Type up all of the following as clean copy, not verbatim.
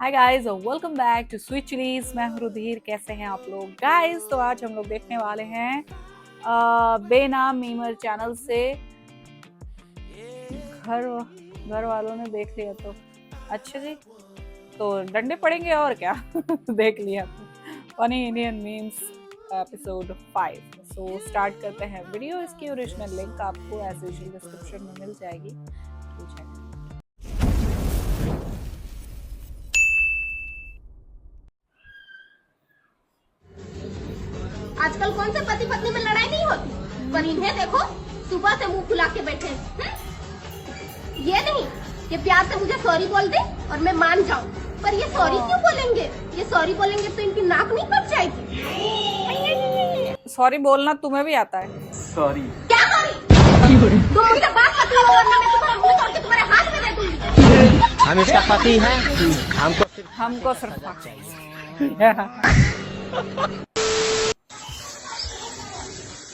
Hi guys, welcome back to sweet chillies. मैं हूं रुधिर। कैसे हैं आप लोग गाइस? तो आज हम लोग देखने वाले हैं बेनाम मीमर चैनल से। घर वालों ने देख लिया तो अच्छा जी, तो डंडे पड़ेंगे और क्या। देख लिया तो funny Indian memes episode 5। So start करते हैं वीडियो। इसकी ओरिजिनल लिंक आपको एज यूजुअल डिस्क्रिप्शन में मिल जाएगी, तो चेक। आजकल कौन से पति पत्नी में लड़ाई नहीं होती, पर इन्हें देखो सुबह से मुंह फुला के बैठे। ये नहीं कि प्यार से मुझे सॉरी बोल दे और मैं मान जाऊं, पर ये सॉरी क्यों बोलेंगे? ये सॉरी बोलेंगे तो इनकी नाक नहीं कट जाएगी? सॉरी बोलना तुम्हें भी आता है? सॉरी क्या सॉरी? तुम मुझसे बात मत करो वरना मैं तुम्हारा मुंह तोड़ के तुम्हारे हाथ में दे दूंगी। हम इसका पति हैं, हमको सिर्फ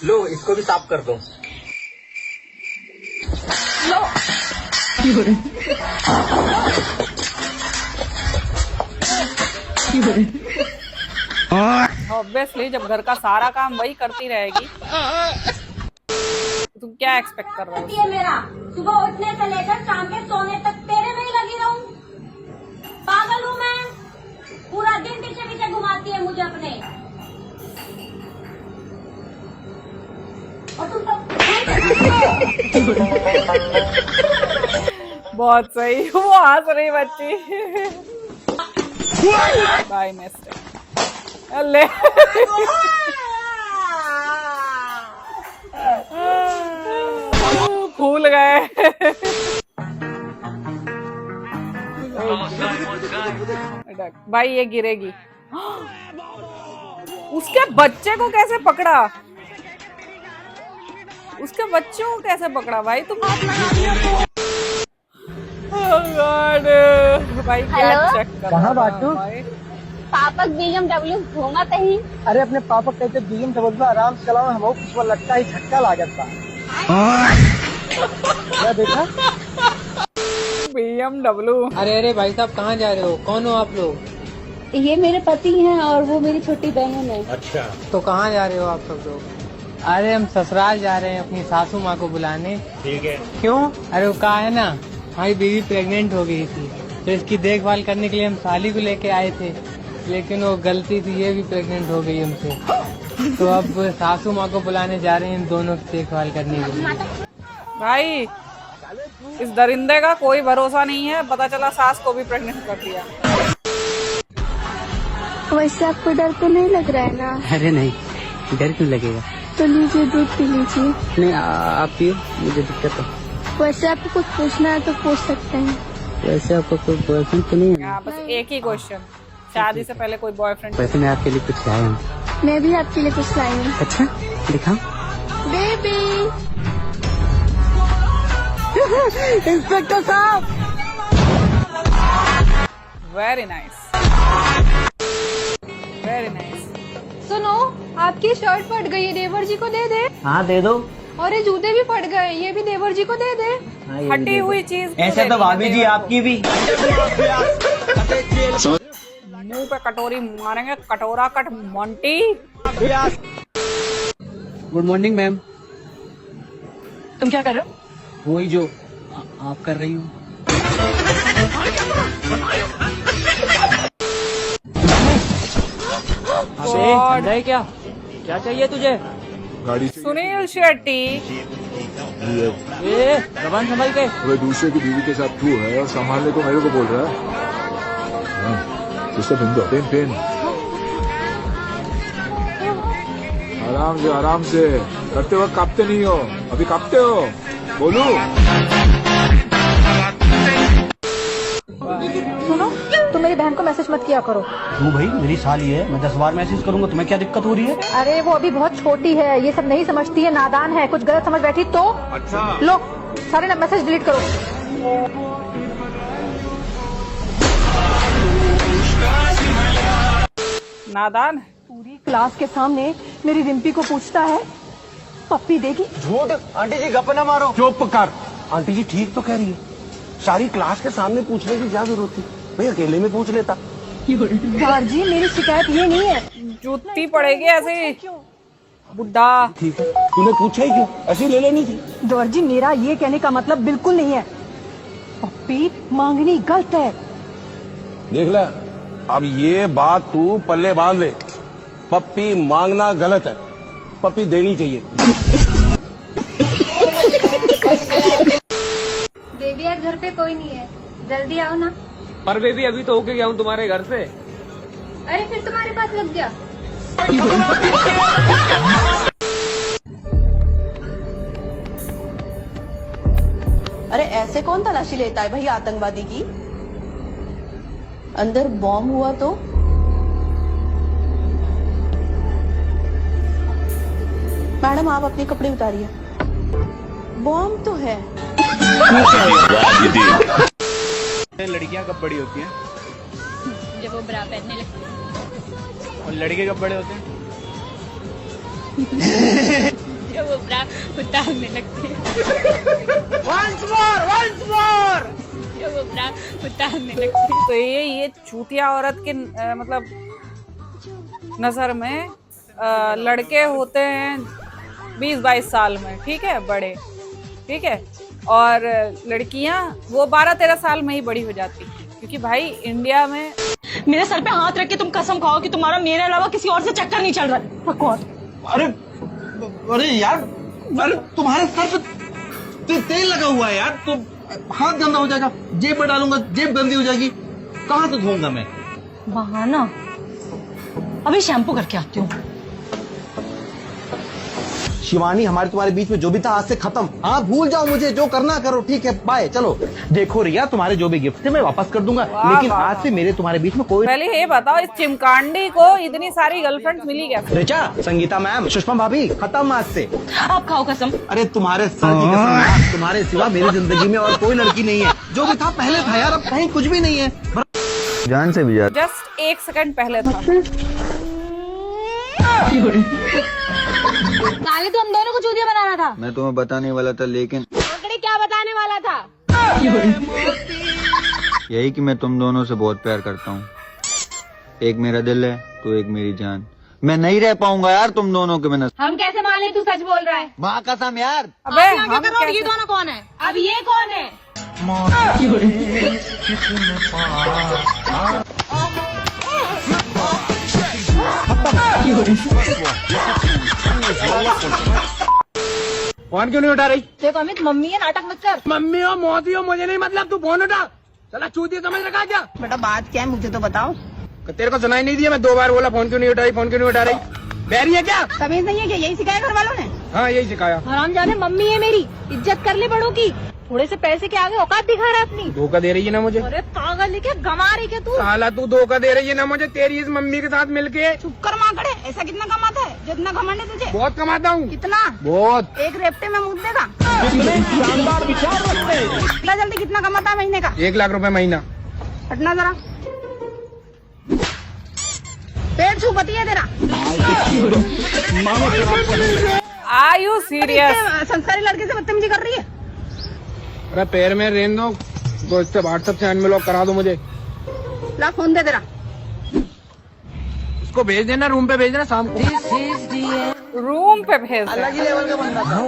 लो इसको भी साफ कर दो। लो ऑब्वियसली जब घर का सारा काम वही करती रहेगी तो तुम क्या एक्सपेक्ट कर रहे हो? ये मेरा सुबह उठने से लेकर शाम के सोने तक तेरे में ही लगी रहूं? पागल हूँ मैं? पूरा दिन पीछे पीछे घुमाती है मुझे अपने। और तुम तो बहुत सही। वो हंस रही बच्ची। By mistake. ले भूल गए। भाई ये गिरेगी। उसके बच्चे को कैसे पकड़ा? उसके बच्चों को कैसे पकड़ा भाई तुम? भाई क्या चेक कर? कहाँ बाटू? पापा BMW घूमा कहीं? अरे अपने पापा कहते BMW आराम से चलाओ, हम कुछ लगता ही झटका लागत था। क्या देखा? BMW। अरे भाई साहब कहाँ जा रहे हो? कौन हो आप लोग? ये मेरे पति हैं और वो मेरी छोटी बहन है। अच्छा, तो कहाँ जा रहे हो आप सब लोग? अरे हम ससुराल जा रहे हैं अपनी सासू माँ को बुलाने। ठीक है। क्यों? अरे वो कहा है ना, हमारी बीवी प्रेग्नेंट हो गई थी, तो इसकी देखभाल करने के लिए हम साली को लेके आए थे, लेकिन वो गलती थी, ये भी प्रेग्नेंट हो गई हमसे। तो अब सासू माँ को बुलाने जा रहे हैं इन दोनों की देखभाल करने के लिए। भाई इस दरिंदे का कोई भरोसा नहीं है। पता चला सास को भी प्रेग्नेंट कर दिया। वैसे आपको डर तो नहीं लग रहा है ना? अरे नहीं, डर क्यों लगेगा? तो लीजिए, दूध पी लीजिए। नहीं आप पियो, मुझे दिक्कत है। वैसे आपको कुछ पूछना है तो पूछ सकते हैं। वैसे आपको कोई बॉयफ्रेंड तो नहीं है? यहाँ बस एक ही क्वेश्चन, शादी से पहले कोई बॉयफ्रेंड? वैसे मैं आपके लिए कुछ लाया हूँ। मैं भी आपके लिए कुछ लाई हूँ। अच्छा दिखाओ। बेबी। इंस्पेक्टर साहब। Very nice, very nice. सुनो, आपकी शर्ट फट गई है, देवर जी को दे दे। हाँ दे दो। और ये जूते भी फट गए, ये भी देवर जी को दे दे। हाँ, ये भी फटी दे दो। हुई चीज ऐसे तो भाभी जी आपकी भी। मुंह पे कटोरी मारेंगे, कटोरा cut Monty. Good morning ma'am. तुम क्या कर रहे हो? वही जो आप कर रही हो। गॉड। क्या क्या चाहिए तुझे? गाड़ी सुनील शेट्टी। ये जबान संभाल के। वह दूसरे की बीवी के साथ तू है और संभालने को मेरे को बोल रहा है। सिस्टर बिंदु, पेन आराम से करते वक्त कांपते नहीं हो। अभी कांपते हो, बोलू। सुनो, तुम मेरी बहन को मैसेज मत किया करो। तू भाई मेरी साली है, मैं 10 बार मैसेज करूंगा, तुम्हें क्या दिक्कत हो रही है? अरे वो अभी बहुत छोटी है, ये सब नहीं समझती है, नादान है, कुछ गलत समझ बैठी तो। अच्छा लो सारे मैसेज डिलीट करो। नादान। पूरी क्लास के सामने मेरी रिम्पी को पूछता है पप्पी देगी। झूठ। आंटी जी गप ना मारो। चुप कर। आंटी जी ठीक तो कह रही है, सारी क्लास के सामने पूछने की क्या जरूरत थी? भाई अकेले में पूछ लेता। गौर जी मेरी शिकायत ये नहीं है। जूती पड़ेगी ऐसे बुड्ढा। ठीक है, तूने पूछा ही क्यों? ऐसी ले लेनी थी। गौर जी मेरा ये कहने का मतलब बिल्कुल नहीं है, पप्पी मांगनी गलत है। देख ले, अब ये बात तू पल्ले बांध ले। पप्पी मांगना गलत है, पप्पी देनी चाहिए। बेबी यार घर पे कोई नहीं है, जल्दी आओ ना। पर बेबी अभी तो होके गया हूँ तुम्हारे घर से। अरे फिर तुम्हारे पास लग गया। अरे ऐसे कौन तलाशी लेता है भाई आतंकवादी की? अंदर बॉम्ब हुआ तो? मैडम आप अपने कपड़े उतारिए, बॉम्ब तो है। लड़कियां कब बड़ी होती हैं? जब वो ब्रा पहनने लगती है। और लड़के कब बड़े होते हैं? जब वो ब्रा उतारने लगती है। जब वो ब्रा उतारने लगती है। तो ये चूतिया औरत के मतलब नजर में लड़के होते हैं 20-22 साल में, ठीक है, बड़े, ठीक है, और लड़कियां वो 12-13 साल में ही बड़ी हो जाती हैं, क्योंकि भाई इंडिया में मेरे सर पे हाथ रख के तुम कसम खाओ कि तुम्हारा मेरे अलावा किसी और से चक्कर नहीं चल रहा। कौन? अरे यार, अरे तुम्हारे सर पे तेल लगा हुआ है यार, तो हाथ गंदा हो जाएगा, जेब में डालूंगा जेब गंदी हो जाएगी, कहाँ से धोऊंगा मैं? बहाना, अभी शैम्पू करके आती हूँ। शिवानी, हमारे तुम्हारे बीच में जो भी था आज से खत्म। हाँ भूल जाओ मुझे, जो करना करो, ठीक है, बाय, चलो। देखो रिया, तुम्हारे जो भी गिफ्ट थे मैं वापस कर दूंगा, लेकिन आज से मेरे तुम्हारे बीच में कोई। पहले ये बताओ, इस चिमकांडी को इतनी सारी गर्लफ्रेंड मिली क्या? रिचा, संगीता मैम, सुषमा भाभी, खत्म आज से। आप खाओ कसम। अरे तुम्हारे सर की कसम यार, तुम्हारे सिवा मेरी जिंदगी में और कोई लड़की नहीं है। जो भी था पहले था यार, अब कहीं कुछ भी नहीं है। जान से भी यार, जस्ट 1 सेकंड पहले था। काले तो हम दोनों को चूतिया बनाना था। मैं तुम्हें बताने वाला था, लेकिन आंकड़े क्या बताने वाला था? यही कि मैं तुम दोनों से बहुत प्यार करता हूँ। एक मेरा दिल है तो एक मेरी जान। मैं नहीं रह पाऊंगा यार तुम दोनों के बिना। हम कैसे माने तू सच बोल रहा है? माँ कसम यार। अबे हम ये दोनों कौन है? अब ये कौन है? फोन क्यों नहीं उठा रही? देखो अमित, मम्मी है, नाटक मत कर। मम्मी हो मौसी हो मुझे नहीं मतलब, तू फोन उठा। चला चूतिया समझ रखा क्या? बेटा बात क्या है मुझे तो बताओ। तेरे को सुनाई नहीं दिया? मैं 2 बार बोला फोन क्यों नहीं उठा रही, फोन क्यों नहीं उठा रही? बैरी है क्या? तमीज नहीं है क्या? यही सिखाया घर वालों ने? हाँ यही सिखाया। हरामजादे, मम्मी है मेरी, इज्जत कर ले बड़ों की। थोड़े से पैसे के आगे औकात दिखा रहा है अपनी। धोखा दे रही है ना मुझे। अरे पागल है क्या, गंवा रही क्या तू? साला तू धोखा दे रही है ना मुझे, तेरी इस मम्मी के साथ मिलके। चुप कर माँ खड़े, ऐसा कितना कमाता है जो इतना घमंड है तुझे? बहुत कमाता हूँ। कितना? बहुत। एक रेप्टे में मुँह देगा। इतना जल्दी कितना कमाता है महीने का? 1 लाख रुपए महीना। हटना जरा, पेट छुपती है तेरा। Are you serious? संस्कारी लड़के से बदतमीजी कर रही है। अरे पैर में रेन दो, तो इससे व्हाट्सएप से अनब्लॉक करा दो मुझे। ला फोन दे तेरा। उसको भेज देना, रूम पे भेज देना शाम को। रूम पे भेज दे। अलग ही लेवल का बंदा था।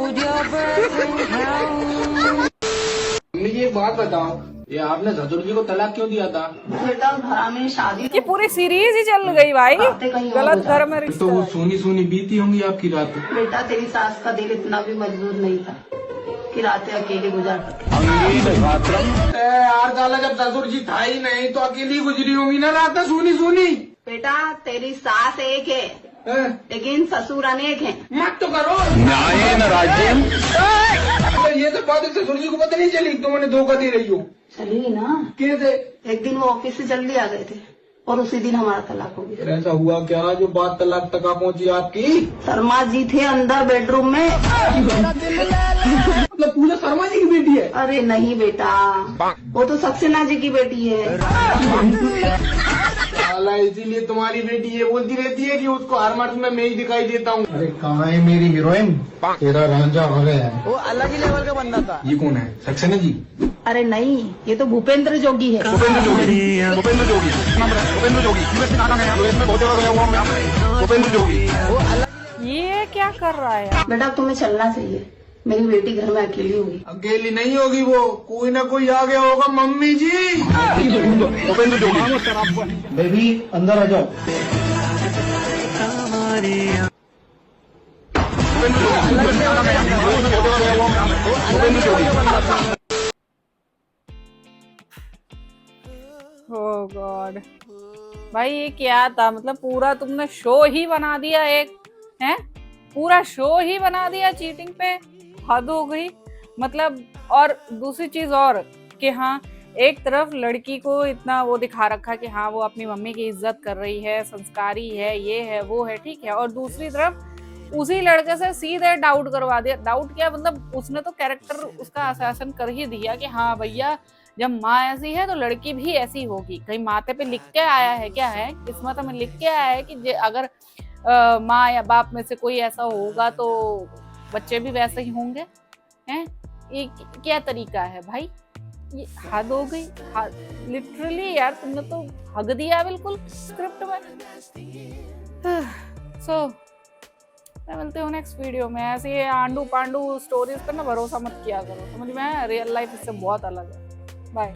मम्मी जी एक बात बताओ, ये आपने ससुर जी को तलाक क्यों दिया था? बेटा घर में शादी ये पूरी सीरीज ही चल गई भाई, गलत घर में रिश्ता। तो वो सोनी सोनी बीती होंगी आपकी रात। बेटा तेरी सास का दिल इतना भी मजबूर नहीं था कि रातें अकेले गुजार सके। यार साला, जब ससुर जी था ही नहीं तो अकेली गुजरी होंगी ना रात सोनी सोनी। बेटा तेरी सास एक है, लेकिन ससुर अनेक हैं। मत तो करो न्याय न राज्य। ये तो बात ससुर जी को पता नहीं चली तो मैंने धोखा दे रही हो। चली ना कैसे? एक दिन वो ऑफिस से जल्दी आ गए थे और उसी दिन हमारा तलाक हो गया। ऐसा हुआ क्या जो बात तलाक तक पहुंची आपकी? शर्मा जी थे अंदर बेडरूम में। मतलब पूजा शर्मा जी की बेटी है? अरे नहीं बेटा, वो तो सक्सेना जी की बेटी है। रहा है, इसीलिए तुम्हारी बेटी ये बोलती रहती है कि उसको हर मर्द में मैं ही दिखाई देता हूँ। अरे कहाँ है मेरी हीरोइन? तेरा रांझा हो गया है। वो अलग ही लेवल का बंदा था। ये कौन है? सक्सेना जी? अरे नहीं, ये तो भूपेंद्र जोगी है। भूपेंद्र जोगी, भूपेंद्र जोगी, भूपेंद्र जोगी, यूएस में कहाँ गया? यूएस में बहुत जगह गया हुआ हूँ। भूपेंद्र जोगी। वो अलग। ये क्या कर रहा है? बेटा तुम्हें चलना चाहिए, मेरी बेटी घर में अकेली होगी। अकेली नहीं होगी वो, कोई ना कोई आ गया होगा। मम्मी जी। भूपेंद्र जोगी। बेबी अंदर आ जाओ। ओह गॉड भाई, ये क्या था? मतलब पूरा तुमने शो ही बना दिया, एक है पूरा शो ही बना दिया चीटिंग पे। हद हो गई मतलब। और दूसरी चीज और कि हाँ, एक तरफ लड़की को इतना वो दिखा रखा कि हाँ वो अपनी मम्मी की इज्जत कर रही है, संस्कारी है, ये है वो है, ठीक है। और दूसरी तरफ उसी लड़के से सीधे डाउट करवा दिया। डाउट क्या मतलब, उसने तो कैरेक्टर उसका असेसन कर ही दिया कि हाँ भैया जब माँ ऐसी है तो लड़की भी ऐसी होगी। कहीं माथे पे लिख के आया है क्या? है किस्मत में लिख के आया है कि अगर माँ या बाप में से कोई ऐसा होगा तो बच्चे भी वैसे ही होंगे? हैं? ये क्या तरीका है भाई? ये हद हो गई। लिटरली यार, तुमने तो हग दिया बिल्कुल स्क्रिप्ट में। सो मैं मिलती हूँ नेक्स्ट वीडियो में। ऐसे आंडू पांडू स्टोरीज पर ना भरोसा मत किया करो, समझ में? रियल लाइफ इससे बहुत अलग है।